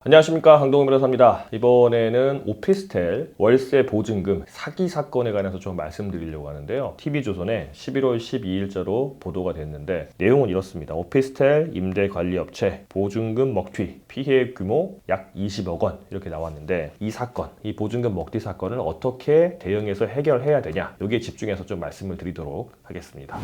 안녕하십니까, 강동원 변호사입니다. 이번에는 오피스텔 월세 보증금 사기 사건에 관해서 좀 말씀드리려고 하는데요. TV조선에 11월 12일자로 보도가 됐는데 내용은 이렇습니다. 오피스텔 임대관리업체 보증금 먹튀 피해 규모 약 20억 원 이렇게 나왔는데, 이 사건, 이 보증금 먹튀 사건을 어떻게 대응해서 해결해야 되냐, 여기에 집중해서 좀 말씀을 드리도록 하겠습니다.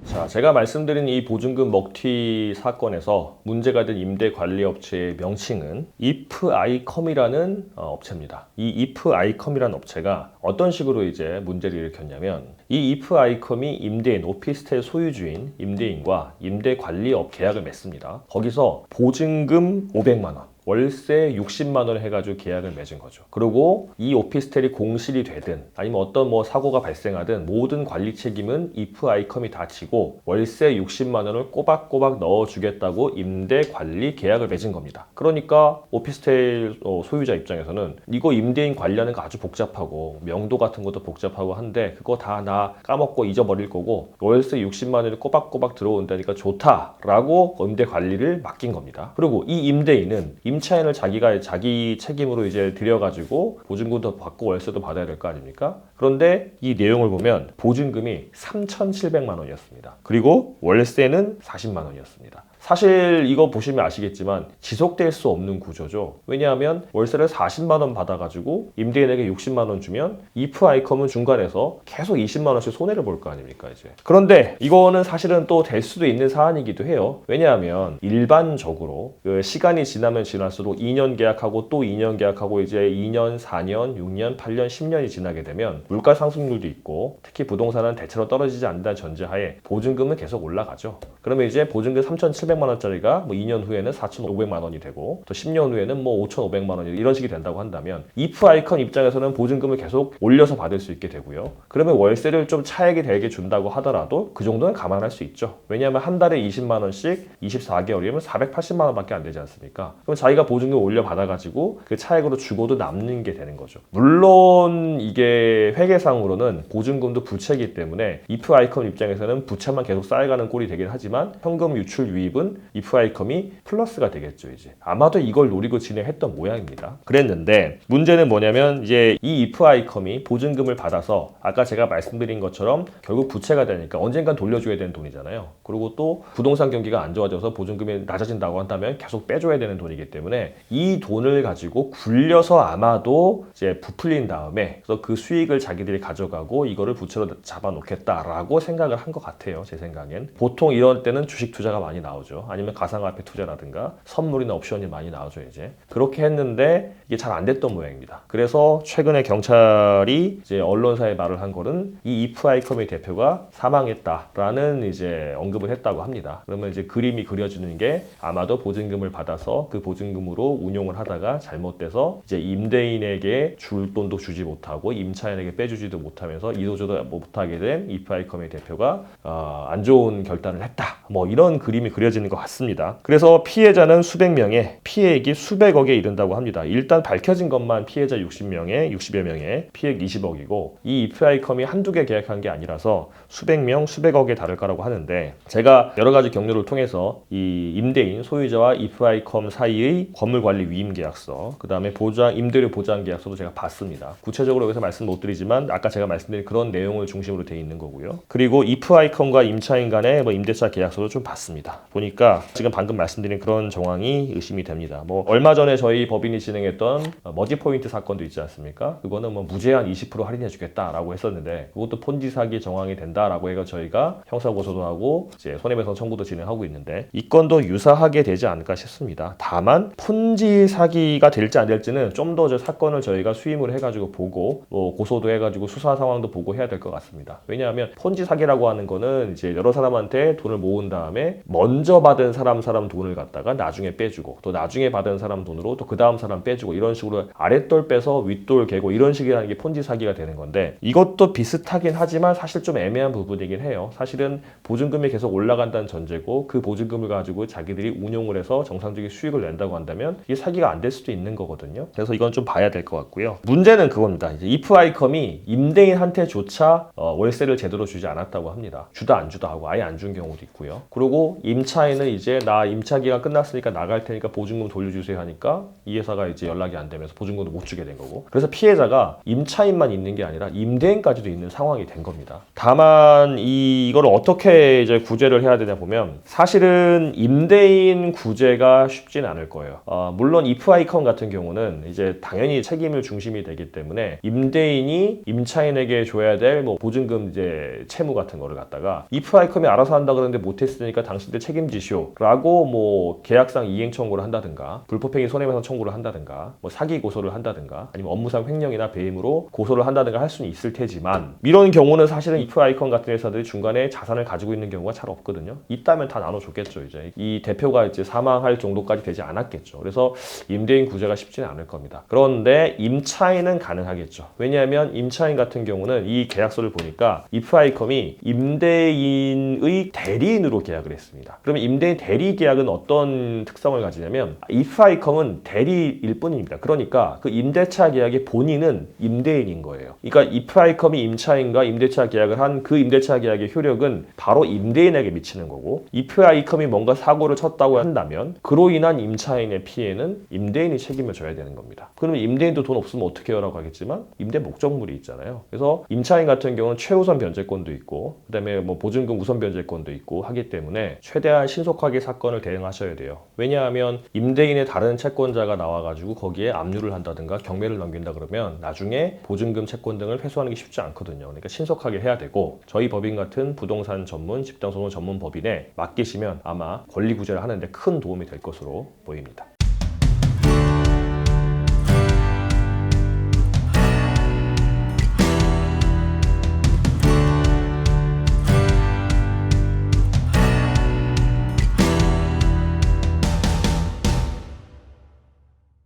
자, 제가 말씀드린 이 보증금 먹튀 사건에서 문제가 된 임대관리업체의 명칭은 IFICOM이라는 업체입니다. 이 IFICOM이라는 업체가 어떤 식으로 이제 문제를 일으켰냐면, 이 IFICOM이 임대인, 오피스텔 소유주인 임대인과 임대관리업 계약을 맺습니다. 거기서 보증금 500만 원, 월세 60만 원을 해가지고 계약을 맺은 거죠. 그리고 이 오피스텔이 공실이 되든 아니면 어떤 사고가 발생하든 모든 관리 책임은 IFICOM이 다 지고 월세 60만 원을 꼬박꼬박 넣어주겠다고 임대 관리 계약을 맺은 겁니다. 그러니까 오피스텔 소유자 입장에서는 이거 임대인 관리하는 거 아주 복잡하고 명도 같은 것도 복잡하고 한데 그거 다 나 까먹고 잊어버릴 거고 월세 60만 원이 꼬박꼬박 들어온다니까 좋다라고 임대 관리를 맡긴 겁니다. 그리고 이 임대인은 임차인을 자기가 자기 책임으로 이제 들여가지고 보증금도 받고 월세도 받아야 될 거 아닙니까? 그런데 이 내용을 보면 보증금이 3,700만 원이었습니다. 그리고 월세는 40만 원이었습니다. 사실 이거 보시면 아시겠지만 지속될 수 없는 구조죠. 왜냐하면 월세를 40만 원 받아가지고 임대인에게 60만 원 주면 IFICOM은 중간에서 계속 20만 원씩 손해를 볼 거 아닙니까 이제. 그런데 이거는 사실은 또 될 수도 있는 사안이기도 해요. 왜냐하면 일반적으로 시간이 지나면 지날수록 2년 계약하고 또 2년 계약하고 이제 2년, 4년, 6년, 8년, 10년이 지나게 되면 물가 상승률도 있고, 특히 부동산은 대체로 떨어지지 않는다는 전제하에 보증금은 계속 올라가죠. 그러면 이제 보증금 3,700만 원짜리가 2년 후에는 4,500만 원이 되고, 또 10년 후에는 5,500만 원 이런 식이 된다고 한다면 IFICOM 입장에서는 보증금을 계속 올려서 받을 수 있게 되고요. 그러면 월세를 좀 차액이 되게 준다고 하더라도 그 정도는 감안할 수 있죠. 왜냐하면 한 달에 20만 원씩 24개월이면 480만 원밖에 안 되지 않습니까? 그럼 자기가 보증금 올려 받아가지고 그 차액으로 주고도 남는 게 되는 거죠. 물론 이게 회계상으로는 보증금도 부채이기 때문에 IFICOM 입장에서는 부채만 계속 쌓여가는 꼴이 되긴 하지만 현금 유출 유입은 IFICOM이 플러스가 되겠죠. 이제 아마도 이걸 노리고 진행했던 모양입니다. 그랬는데 문제는 뭐냐면, 이제 이 IFICOM이 보증금을 받아서 아까 제가 말씀드린 것처럼 결국 부채가 되니까 언젠간 돌려줘야 되는 돈이잖아요. 그리고 또 부동산 경기가 안 좋아져서 보증금이 낮아진다고 한다면 계속 빼줘야 되는 돈이기 때문에 이 돈을 가지고 굴려서 아마도 이제 부풀린 다음에 그래서 그 수익을 자기들이 가져가고 이거를 부채로 잡아놓겠다라고 생각을 한 것 같아요. 제 생각엔. 보통 이런 때는 주식 투자가 많이 나오죠. 아니면 가상화폐 투자라든가 선물이나 옵션이 많이 나오죠. 이제 그렇게 했는데 이게 잘 안 됐던 모양입니다. 그래서 최근에 경찰이 이제 언론사에 말을 한 거는 이 IFICOM의 대표가 사망했다라는 이제 언급을 했다고 합니다. 그러면 이제 그림이 그려지는 게 아마도 보증금을 받아서 그 보증금으로 운용을 하다가 잘못돼서 이제 임대인에게 줄 돈도 주지 못하고 임차인에게 빼주지도 못하면서 이도저도 못하게 된 IFICOM의 대표가 안 좋은 결단을 했다. 이런 그림이 그려지는 것 같습니다. 그래서 피해자는 수백 명에 피해액이 수백억에 이른다고 합니다. 일단 밝혀진 것만 피해자 60여 명에 피해액 20억이고, 이 IFICOM이 한두 개 계약한 게 아니라서 수백 명, 수백억에 달할 거라고 하는데, 제가 여러 가지 경로를 통해서 이 임대인, 소유자와 IFICOM 사이의 건물관리 위임 계약서, 그 다음에 임대료 보장 계약서도 제가 봤습니다. 구체적으로 여기서 말씀 못 드리지만 아까 제가 말씀드린 그런 내용을 중심으로 돼 있는 거고요. 그리고 IFICOM과 임차인 간의 임대차 계약서도 좀 봤습니다. 보니까 지금 방금 말씀드린 그런 정황이 의심이 됩니다. 얼마 전에 저희 법인이 진행했던 머지포인트 사건도 있지 않습니까? 그거는 무제한 20% 할인해 주겠다라고 했었는데 그것도 폰지 사기 정황이 된다라고 해서 저희가 형사고소도 하고 이제 손해배상 청구도 진행하고 있는데, 이 건도 유사하게 되지 않을까 싶습니다. 다만 폰지 사기가 될지 안 될지는 좀 더 사건을 저희가 수임을 해가지고 보고 고소도 해가지고 수사 상황도 보고 해야 될 것 같습니다. 왜냐하면 폰지 사기라고 하는 거는 이제 여러 사람한테 돈을 모은 다음에 먼저 받은 사람 돈을 갖다가 나중에 빼주고, 또 나중에 받은 사람 돈으로 또 그 다음 사람 빼주고, 이런 식으로 아랫돌 빼서 윗돌 개고 이런 식이라는 게 폰지 사기가 되는 건데, 이것도 비슷하긴 하지만 사실 좀 애매한 부분이긴 해요. 사실은 보증금이 계속 올라간다는 전제고 그 보증금을 가지고 자기들이 운용을 해서 정상적인 수익을 낸다고 한다면 이게 사기가 안 될 수도 있는 거거든요. 그래서 이건 좀 봐야 될 것 같고요. 문제는 그겁니다. 이제 IFICOM이 임대인한테조차 월세를 제대로 주지 않았다고 합니다. 주다 안 주다 하고 아예 안 준 경우도 있고요. 그리고 임차인 임차인은 이제 나 임차 기간 끝났으니까 나갈 테니까 보증금 돌려주세요 하니까 이 회사가 이제 연락이 안 되면서 보증금도 못 주게 된 거고. 그래서 피해자가 임차인만 있는 게 아니라 임대인까지도 있는 상황이 된 겁니다. 다만 이거를 어떻게 이제 구제를 해야 되냐 보면 사실은 임대인 구제가 쉽진 않을 거예요. 물론 이프아이컨 같은 경우는 이제 당연히 책임을 중심이 되기 때문에 임대인이 임차인에게 줘야 될 뭐 보증금 이제 채무 같은 거를 갖다가 이프아이컨이 알아서 한다 그러는데 못했으니까 당신들 책임지쇼라고 뭐 계약상 이행 청구를 한다든가 불법행위 손해배상 청구를 한다든가 뭐 사기 고소를 한다든가 아니면 업무상 횡령이나 배임으로 고소를 한다든가 할 수는 있을 테지만 이런 경우는 사실은 이프아이컨 같은 회사들이 중간에 자산을 가지고 있는 경우가 잘 없거든요. 있다면 다 나눠줬겠죠. 이제 이 대표가 이제 사망할 정도까지 되지 않았겠죠. 그래서 임대인 구제가 쉽지는 않을 겁니다. 그런데 임차인은 가능하겠죠. 왜냐하면 임차인 같은 경우는 이 계약서를 보니까 이프아이컴이 임대인의 대리인으로 계약을 했습니다. 그러면 임대인 대리 계약은 어떤 특성을 가지냐면 이프아이컴은 대리일 뿐입니다. 그러니까 그 임대차 계약의 본인은 임대인인 거예요. 그러니까 이프아이컴이 임차인과 임대차 계약을 한 그 임대차 계약의 효력은 바로 임대인에게 미치는 거고 이프아이컴이 뭔가 사고를 쳤다고 한다면 그로 인한 임차인의 피해는 임대인이 책임을 져야 되는 겁니다. 그러면 임대인도 돈 없으면 어떻게 해요? 라고 하겠지만 임대 목적물이 있잖아요. 그래서 임차인 같은 경우는 최우선 변제권도 있고 그다음에 뭐 보증금 우선 변제권도 있고 하기 때문에 최대한 신속하게 사건을 대응하셔야 돼요. 왜냐하면 임대인의 다른 채권자가 나와가지고 거기에 압류를 한다든가 경매를 넘긴다 그러면 나중에 보증금 채권 등을 회수하는 게 쉽지 않거든요. 그러니까 신속하게 해야 되고 저희 법인 같은 부동산 전문, 집단소송 전문 법인에 맡기시면 아마 권리 구제를 하는데 큰 도움이 될 것으로 보입니다.